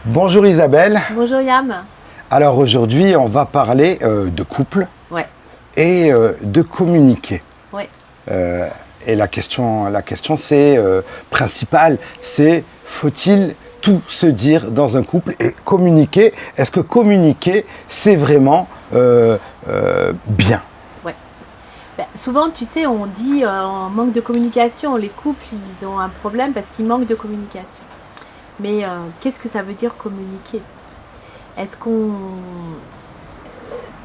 Bonjour Isabelle. Bonjour Yam. Alors aujourd'hui, on va parler de couple Ouais. et de communiquer. Ouais. Et la question c'est principale, c'est faut-il tout se dire dans un couple et communiquer? Est-ce que communiquer, c'est vraiment bien? Ouais. Souvent, tu sais, on dit en manque de communication, les couples, ils ont un problème parce qu'ils manquent de communication. Mais qu'est-ce que ça veut dire communiquer? Est-ce qu'on...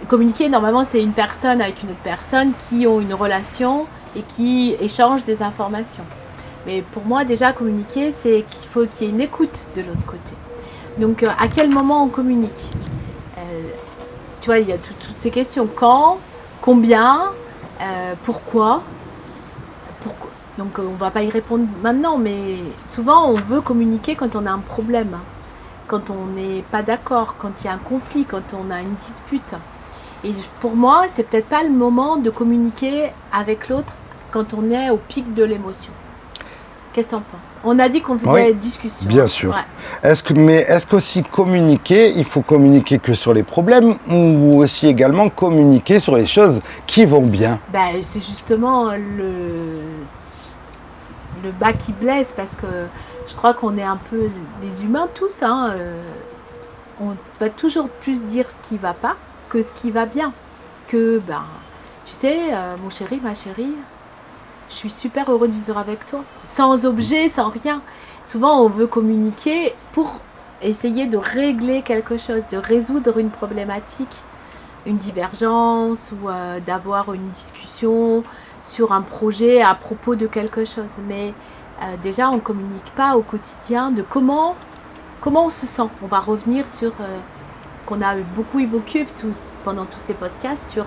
Communiquer, normalement, c'est une personne avec une autre personne qui ont une relation et qui échangent des informations. Mais pour moi, déjà, communiquer, c'est qu'il faut qu'il y ait une écoute de l'autre côté. Donc, à quel moment on communique? Tu vois, il y a toutes ces questions. Quand? Combien? Pourquoi? Donc, on ne va pas y répondre maintenant, mais souvent, on veut communiquer quand on a un problème, quand on n'est pas d'accord, quand il y a un conflit, quand on a une dispute. Et pour moi, c'est peut-être pas le moment de communiquer avec l'autre quand on est au pic de l'émotion. Qu'est-ce que tu en penses? On a dit qu'on faisait discussion. Bien sûr. Ouais. Est-ce qu'aussi communiquer, il faut communiquer que sur les problèmes ou aussi également communiquer sur les choses qui vont bien? C'est justement le bas qui blesse, parce que je crois qu'on est un peu des humains tous. On va toujours plus dire ce qui va pas que ce qui va bien. Tu sais, mon chéri, ma chérie, je suis super heureux de vivre avec toi. Sans objet, sans rien. Souvent, on veut communiquer pour essayer de régler quelque chose, de résoudre une problématique, une divergence ou d'avoir une discussion sur un projet à propos de quelque chose. Mais déjà, on ne communique pas au quotidien de comment on se sent. On va revenir sur ce qu'on a beaucoup évoqué pendant tous ces podcasts, sur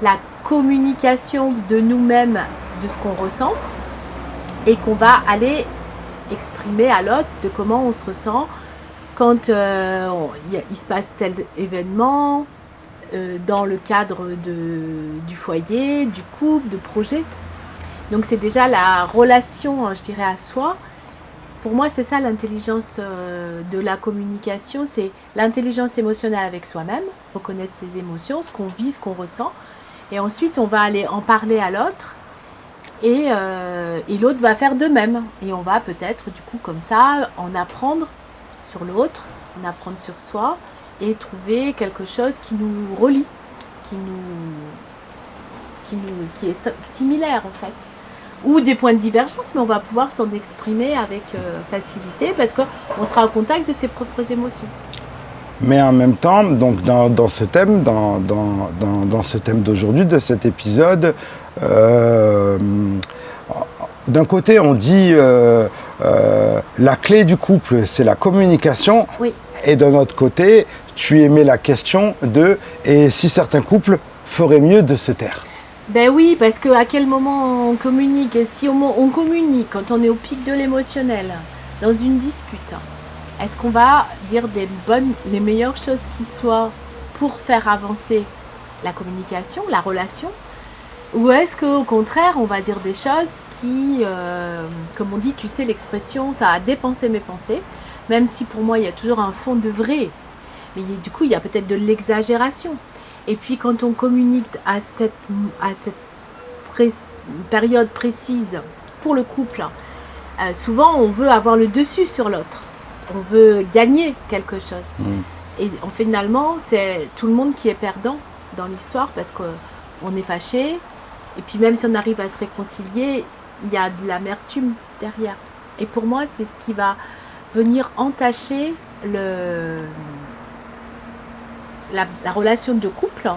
la communication de nous-mêmes, de ce qu'on ressent, et qu'on va aller exprimer à l'autre de comment on se ressent quand il se passe tel événement, dans le cadre du foyer, du couple, de projet. Donc c'est déjà la relation, je dirais, à soi. Pour moi, c'est ça l'intelligence de la communication, c'est l'intelligence émotionnelle avec soi-même, reconnaître ses émotions, ce qu'on vit, ce qu'on ressent. Et ensuite, on va aller en parler à l'autre et l'autre va faire de même. Et on va peut-être, du coup, comme ça, en apprendre sur l'autre, en apprendre sur soi et trouver quelque chose qui nous relie, qui est similaire en fait. Ou des points de divergence, mais on va pouvoir s'en exprimer avec facilité parce qu'on sera au contact de ses propres émotions. Mais en même temps, donc dans ce thème, dans ce thème d'aujourd'hui, de cet épisode, d'un côté on dit la clé du couple c'est la communication, oui. Et d'un autre côté tu émets la question de et si certains couples feraient mieux de se taire? Ben oui, parce qu'à quel moment on communique? Et si on communique quand on est au pic de l'émotionnel, dans une dispute, est-ce qu'on va dire les meilleures choses qui soient pour faire avancer la communication, la relation? Ou est-ce qu'au contraire, on va dire des choses qui, comme on dit, tu sais l'expression, ça a dépensé mes pensées, même si pour moi il y a toujours un fond de vrai, mais du coup il y a peut-être de l'exagération. Et puis quand on communique à cette période précise pour le couple, souvent on veut avoir le dessus sur l'autre. On veut gagner quelque chose. Et finalement, c'est tout le monde qui est perdant dans l'histoire parce qu'on est fâché. Et puis même si on arrive à se réconcilier, il y a de l'amertume derrière. Et pour moi, c'est ce qui va venir entacher la relation de couple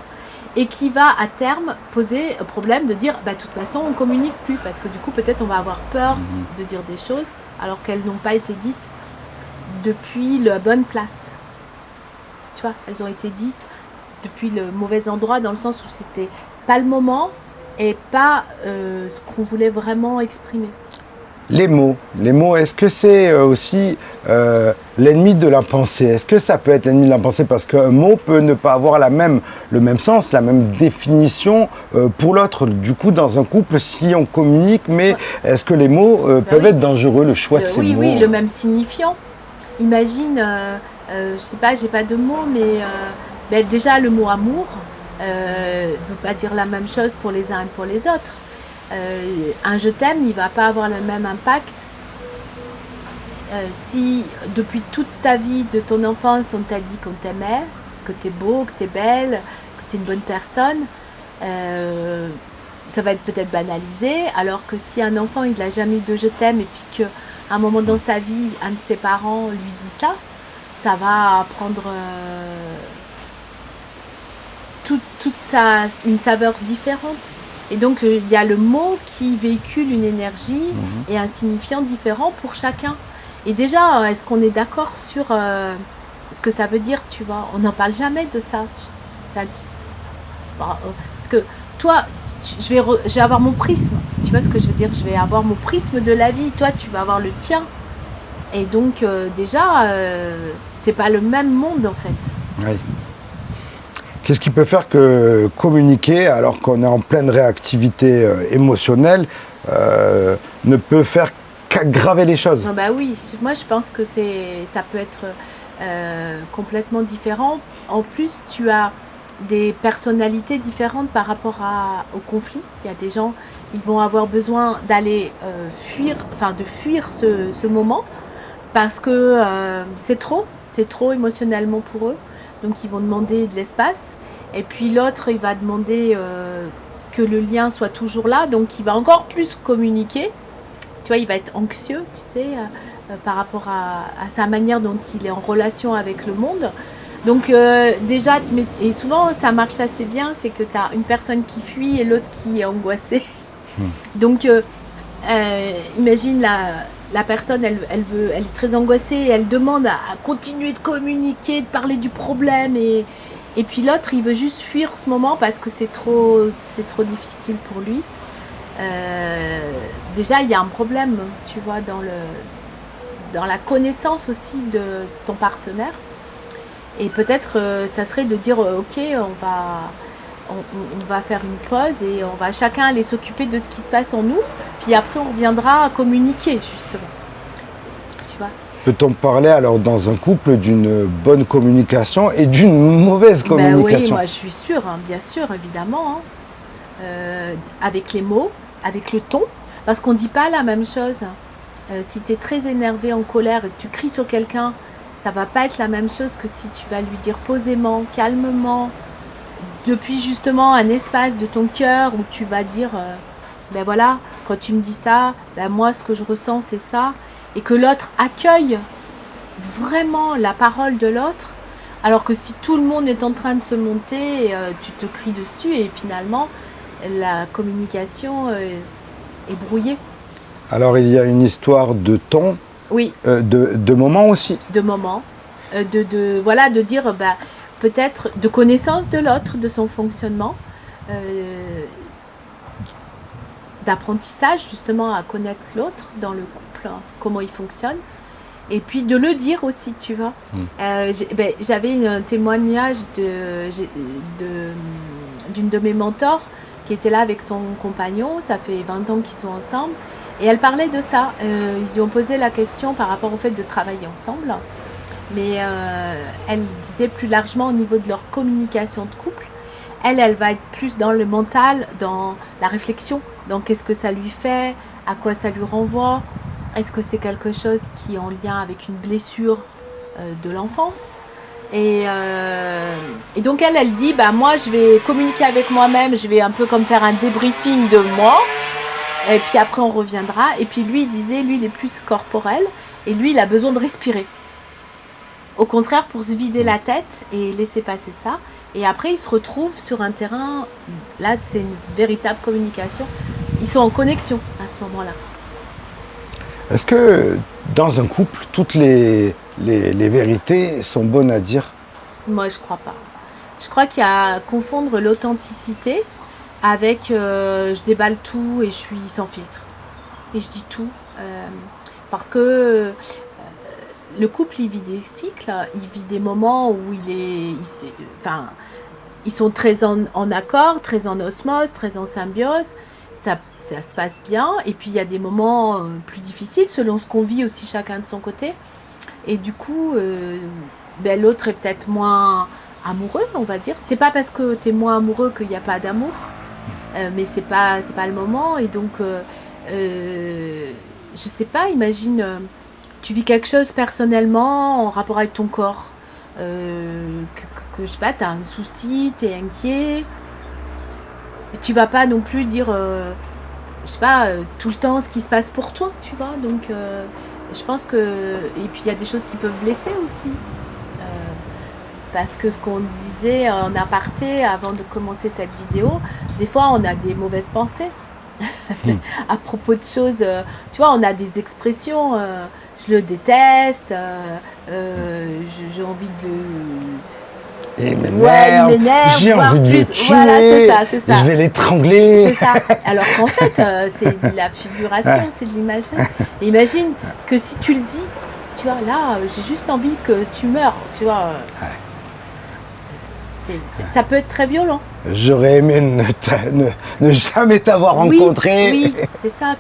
et qui va à terme poser un problème de dire de toute façon on communique plus parce que du coup peut-être on va avoir peur de dire des choses alors qu'elles n'ont pas été dites depuis la bonne place. Tu vois, elles ont été dites depuis le mauvais endroit dans le sens où c'était pas le moment et pas ce qu'on voulait vraiment exprimer. Les mots, est-ce que c'est aussi l'ennemi de la pensée? Est-ce que ça peut être l'ennemi de la pensée? Parce qu'un mot peut ne pas avoir le même sens, la même définition pour l'autre. Du coup, dans un couple, si on communique, mais est-ce que les mots peuvent être dangereux, le choix de ces mots? Oui, le même signifiant. imagine, je sais pas, j'ai pas de mots, mais déjà le mot amour veut pas dire la même chose pour les uns et pour les autres. Un je t'aime, il va pas avoir le même impact si depuis toute ta vie, de ton enfance, on t'a dit qu'on t'aimait, que t'es beau, que t'es belle, que t'es une bonne personne. Ça va être peut-être banalisé, alors que si un enfant il n'a jamais eu de je t'aime et puis qu'à un moment dans sa vie, un de ses parents lui dit ça, ça va prendre une saveur différente. Et donc il y a le mot qui véhicule une énergie et un signifiant différent pour chacun. Et déjà, est-ce qu'on est d'accord sur ce que ça veut dire, tu vois? On n'en parle jamais de ça. Parce que toi, je vais avoir mon prisme. Tu vois ce que je veux dire? Je vais avoir mon prisme de la vie. Toi, tu vas avoir le tien. Et donc, déjà, c'est pas le même monde, en fait. Oui. Qu'est-ce qui peut faire que communiquer, alors qu'on est en pleine réactivité émotionnelle, ne peut faire qu'aggraver les choses? Non, bah oui, moi, je pense que ça peut être complètement différent. En plus, tu as des personnalités différentes par rapport au conflit. Il y a des gens, ils vont avoir besoin d'aller fuir ce moment parce que c'est trop émotionnellement pour eux. Donc ils vont demander de l'espace. Et puis l'autre, il va demander que le lien soit toujours là. Donc il va encore plus communiquer. Tu vois, il va être anxieux, tu sais, par rapport à sa manière dont il est en relation avec le monde. Donc déjà, et souvent ça marche assez bien, c'est que tu as une personne qui fuit et l'autre qui est angoissée. Donc imagine la personne, elle est très angoissée et elle demande à continuer de communiquer, de parler du problème et puis l'autre il veut juste fuir ce moment parce que c'est trop difficile pour lui. Déjà il y a un problème, tu vois, dans la connaissance aussi de ton partenaire. Et peut-être ça serait de dire ok, on va faire une pause et on va chacun aller s'occuper de ce qui se passe en nous. Puis après on reviendra à communiquer justement. Tu vois. Peut-on parler alors dans un couple d'une bonne communication et d'une mauvaise communication? Oui, moi je suis sûre, hein, bien sûr, évidemment. Hein. Avec les mots, avec le ton, parce qu'on ne dit pas la même chose. Si tu es très énervé, en colère et que tu cries sur quelqu'un, ça va pas être la même chose que si tu vas lui dire posément, calmement, depuis justement un espace de ton cœur où tu vas dire ben voilà, quand tu me dis ça, ben moi ce que je ressens c'est ça, et que l'autre accueille vraiment la parole de l'autre, alors que si tout le monde est en train de se monter, tu te cries dessus et finalement la communication est brouillée. Alors il y a une histoire de ton, oui, de moment aussi. De moment, de dire peut-être de connaissance de l'autre, de son fonctionnement, d'apprentissage justement à connaître l'autre dans le couple, hein, comment il fonctionne, et puis de le dire aussi, tu vois. J'avais un témoignage d'une de mes mentors qui était là avec son compagnon, ça fait 20 ans qu'ils sont ensemble, et elle parlait de ça. Ils lui ont posé la question par rapport au fait de travailler ensemble, mais elle disait plus largement au niveau de leur communication de couple, elle va être plus dans le mental, dans la réflexion, dans qu'est-ce que ça lui fait, à quoi ça lui renvoie, est-ce que c'est quelque chose qui est en lien avec une blessure de l'enfance. Et donc elle dit, moi je vais communiquer avec moi-même, je vais un peu comme faire un débriefing de moi, et puis après on reviendra. Et puis lui il disait, lui il est plus corporel, et lui il a besoin de respirer. Au contraire, pour se vider la tête et laisser passer ça. Et après, ils se retrouvent sur un terrain, là, c'est une véritable communication. Ils sont en connexion à ce moment-là. Est-ce que dans un couple, toutes les vérités sont bonnes à dire? Moi, je crois pas. Je crois qu'il y a à confondre l'authenticité avec je déballe tout et je suis sans filtre. Et je dis tout. Parce que le couple, il vit des cycles, il vit des moments où ils sont très en accord, très en osmose, très en symbiose, ça se passe bien, et puis il y a des moments plus difficiles selon ce qu'on vit aussi chacun de son côté. Et du coup, l'autre est peut-être moins amoureux, on va dire. C'est pas parce que tu es moins amoureux qu'il n'y a pas d'amour, mais c'est pas le moment. Et donc, je sais pas, imagine, tu vis quelque chose personnellement en rapport avec ton corps. Je sais pas, tu as un souci, tu es inquiet. Tu vas pas non plus dire, je sais pas, tout le temps ce qui se passe pour toi, tu vois. Donc, je pense que. Et puis, il y a des choses qui peuvent blesser aussi. Parce que ce qu'on disait en aparté avant de commencer cette vidéo, des fois, on a des mauvaises pensées à propos de choses. Tu vois, on a des expressions. Je le déteste. J'ai envie de. Il m'énerve, j'ai envie de le tuer, voilà, c'est ça. Je vais l'étrangler. C'est ça. Alors qu'en fait, c'est de la figuration, c'est de l'imaginaire. Et imagine que si tu le dis, tu vois, là, j'ai juste envie que tu meurs, tu vois. Ça peut être très violent. J'aurais aimé ne jamais t'avoir rencontré. Oui, c'est ça.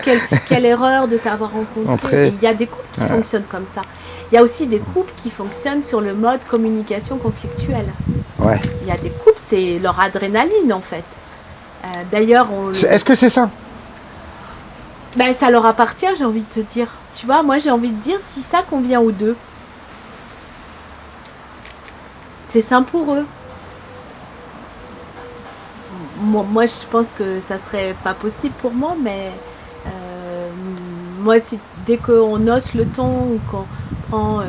Quelle erreur de t'avoir rencontré. Il y a des couples qui fonctionnent comme ça. Il y a aussi des couples qui fonctionnent sur le mode communication conflictuelle. Ouais. Il y a des couples, c'est leur adrénaline en fait. D'ailleurs, est-ce que c'est ça? Ça leur appartient, j'ai envie de te dire. Tu vois, moi j'ai envie de dire, si ça convient aux deux, c'est sain pour eux. Moi, je pense que ça serait pas possible pour moi, mais moi, dès qu'on hausse le ton ou qu'on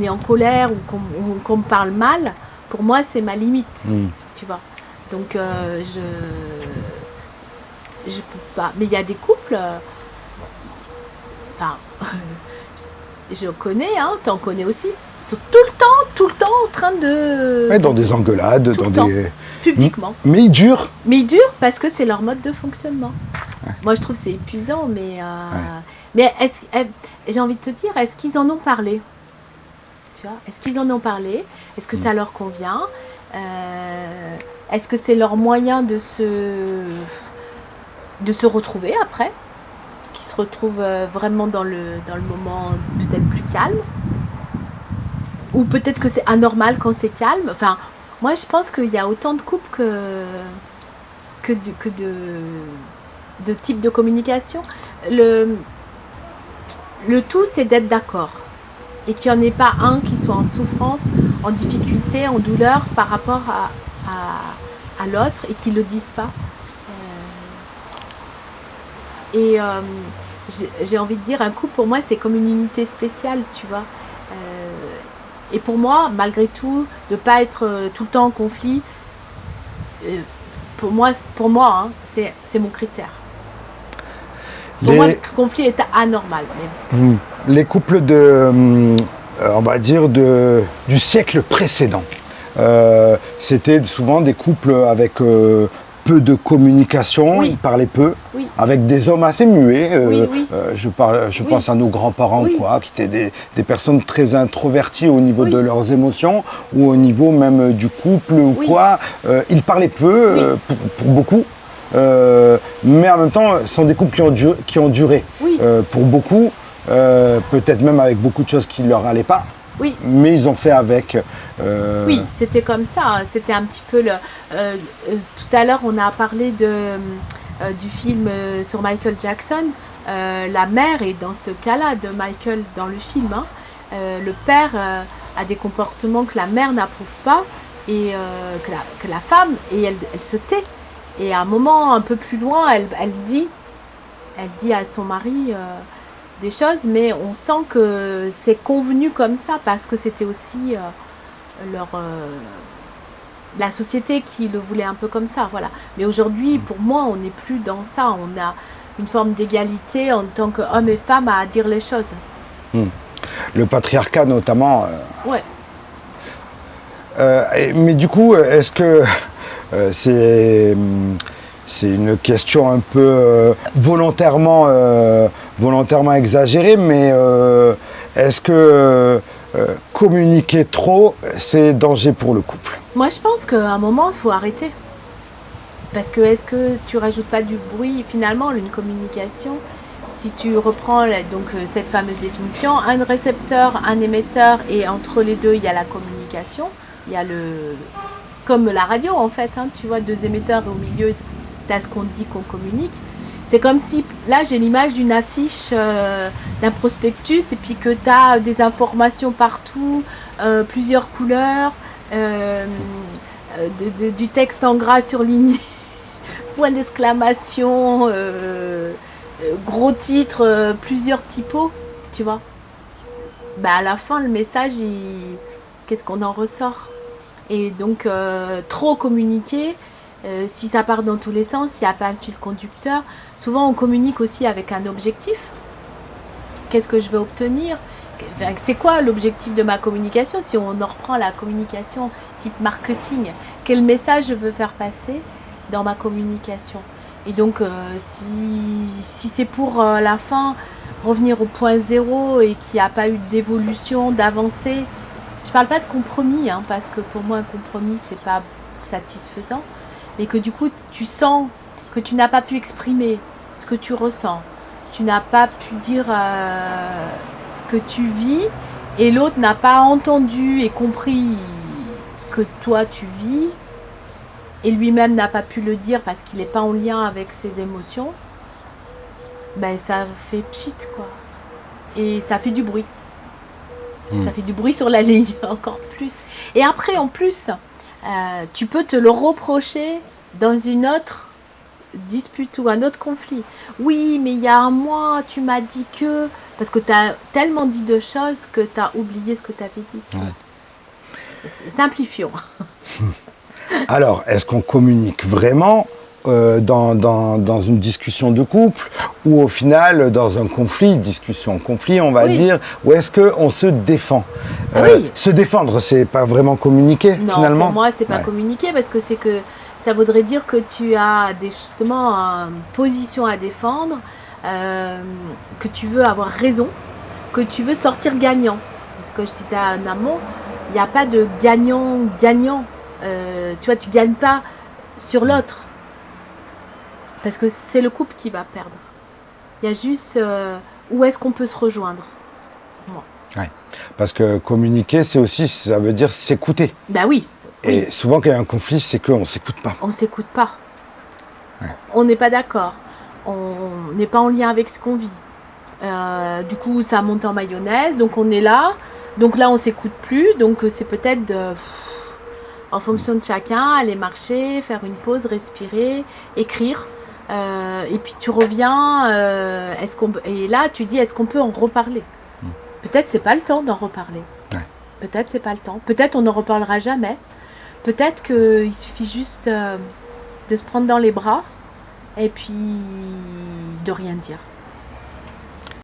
est en colère ou qu'on me parle mal, pour moi, c'est ma limite, tu vois. Donc, je peux pas. Mais il y a des couples, je connais, hein, t'en connais aussi. Ils sont tout le temps en train de... Ouais, dans des engueulades, publiquement. Mais ils durent. Mais ils durent parce que c'est leur mode de fonctionnement. Ouais. Moi, je trouve que c'est épuisant, mais... Mais j'ai envie de te dire, est-ce qu'ils en ont parlé? Tu vois, est-ce qu'ils en ont parlé? Est-ce que ça leur convient? Est-ce que c'est leur moyen de se retrouver après? Qu'ils se retrouvent vraiment dans le moment peut-être plus calme? Ou peut-être que c'est anormal quand c'est calme. Enfin, moi, je pense qu'il y a autant de couples que de types de communication. Le tout, c'est d'être d'accord. Et qu'il n'y en ait pas un qui soit en souffrance, en difficulté, en douleur par rapport à l'autre et qui ne le dise pas. Et j'ai envie de dire, un couple, pour moi, c'est comme une unité spéciale, tu vois. Et pour moi, malgré tout, de ne pas être tout le temps en conflit, pour moi hein, c'est mon critère. Pour moi, le conflit est anormal. Même. Les couples on va dire, du siècle précédent, c'était souvent des couples avec peu de communication, ils parlaient peu, avec des hommes assez muets. Je pense à nos grands-parents, qui étaient des personnes très introverties au niveau de leurs émotions ou au niveau même du couple ou quoi. Ils parlaient peu pour beaucoup. Mais en même temps, ce sont des couples qui ont duré pour beaucoup, peut-être même avec beaucoup de choses qui ne leur allaient pas. Oui. Mais ils ont fait avec. Oui, c'était comme ça. Hein. C'était un petit peu tout à l'heure, on a parlé du film sur Michael Jackson. La mère est dans ce cas-là de Michael dans le film. Hein. Le père a des comportements que la mère n'approuve pas et que la femme, et elle se tait. Et à un moment un peu plus loin, elle dit à son mari des choses, mais on sent que c'est convenu comme ça parce que c'était aussi la société qui le voulait un peu comme ça, voilà. Mais aujourd'hui, pour moi, on n'est plus dans ça. On a une forme d'égalité en tant qu'hommes et femmes à dire les choses. Le patriarcat notamment. Ouais. Mais du coup, est-ce que c'est une question un peu volontairement exagérée, mais est-ce que communiquer trop, c'est danger pour le couple? Moi, je pense qu'à un moment, il faut arrêter. Parce que est-ce que tu rajoutes pas du bruit? Finalement, une communication, si tu reprends cette fameuse définition, un récepteur, un émetteur, et entre les deux, il y a la communication. Il y a comme la radio en fait, hein, tu vois, deux émetteurs et au milieu, tu as ce qu'on dit qu'on communique. C'est comme si, là j'ai l'image d'une affiche, d'un prospectus, et puis que tu as des informations partout, plusieurs couleurs, du texte en gras surligné, point d'exclamation, gros titre, plusieurs typos, tu vois. Bah à la fin, le message, qu'est-ce qu'on en ressort? Et donc, trop communiquer, si ça part dans tous les sens, s'il n'y a pas un fil conducteur, souvent on communique aussi avec un objectif. Qu'est-ce que je veux obtenir? C'est quoi l'objectif de ma communication? Si on en reprend la communication type marketing, quel message je veux faire passer dans ma communication? Et donc, si c'est pour la fin revenir au point zéro et qu'il n'y a pas eu d'évolution, d'avancée, je ne parle pas de compromis, hein, parce que pour moi un compromis c'est pas satisfaisant, mais que du coup tu sens que tu n'as pas pu exprimer ce que tu ressens, tu n'as pas pu dire ce que tu vis, et l'autre n'a pas entendu et compris ce que toi tu vis, et lui-même n'a pas pu le dire parce qu'il n'est pas en lien avec ses émotions, ben ça fait pchit quoi, et ça fait du bruit. Ça fait du bruit sur la ligne, encore plus. Et après, en plus, tu peux te le reprocher dans une autre dispute ou un autre conflit. Oui, mais il y a un mois, tu m'as dit que... Parce que tu as tellement dit de choses que tu as oublié ce que tu avais dit. Ouais. Simplifions. Alors, est-ce qu'on communique vraiment dans une discussion de couple, ou au final dans un conflit, discussion-conflit on va dire, ou est-ce qu'on se défend? Oui. Se défendre, c'est pas vraiment communiquer? Non, finalement. Pour moi c'est pas communiquer, parce que ça voudrait dire que tu as justement une position à défendre, que tu veux avoir raison, que tu veux sortir gagnant. Parce que je disais en amont, il n'y a pas de gagnant-gagnant. Tu vois, tu gagnes pas sur l'autre. Parce que c'est le couple qui va perdre. Il y a juste où est-ce qu'on peut se rejoindre. Bon. Ouais. Parce que communiquer, c'est aussi, ça veut dire s'écouter. Ben oui. Et souvent, quand il y a un conflit, c'est qu'on ne s'écoute pas. On ne s'écoute pas. Ouais. On n'est pas d'accord. On n'est pas en lien avec ce qu'on vit. Du coup, ça monte en mayonnaise. Donc, on est là. Donc là, on ne s'écoute plus. Donc, c'est peut-être en fonction de chacun, aller marcher, faire une pause, respirer, écrire. Et puis tu reviens, et là tu dis, est-ce qu'on peut en reparler? Peut-être c'est pas le temps d'en reparler. Ouais. Peut-être c'est pas le temps. Peut-être on n'en reparlera jamais. Peut-être qu'il suffit juste de se prendre dans les bras et puis de rien dire.